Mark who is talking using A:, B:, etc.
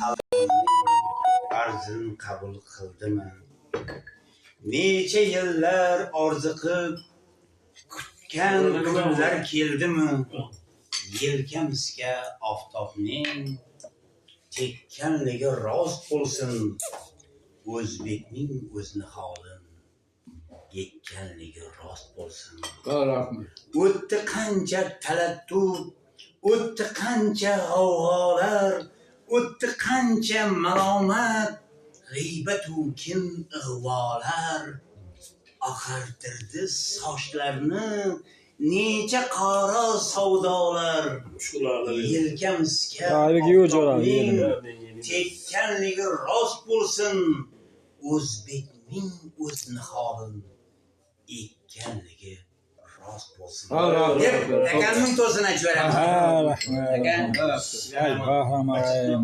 A: xalqimning arzini qabul qildimi? Necha yillar orziqib kutgan kunlar keldimi? Yelkamizga oftobning tekkanligi rost bo'lsin, o'zbekning o'zini holin yekkanligi rost bo'lsin. O'tdi qancha talattuf, o'tdi qancha g'avg'olar, o'tdi qancha malomat, g'iybat-u kin ig'volar. Oqartirdi sochlarni necha qora savdolar. Yelkamizga oftobning tekkanligi rost bo'lsin, o'zbekning o'zini holin ekkanligi rost bo'lsin deb akamning to'sini aytib beraman.
B: Rahmat.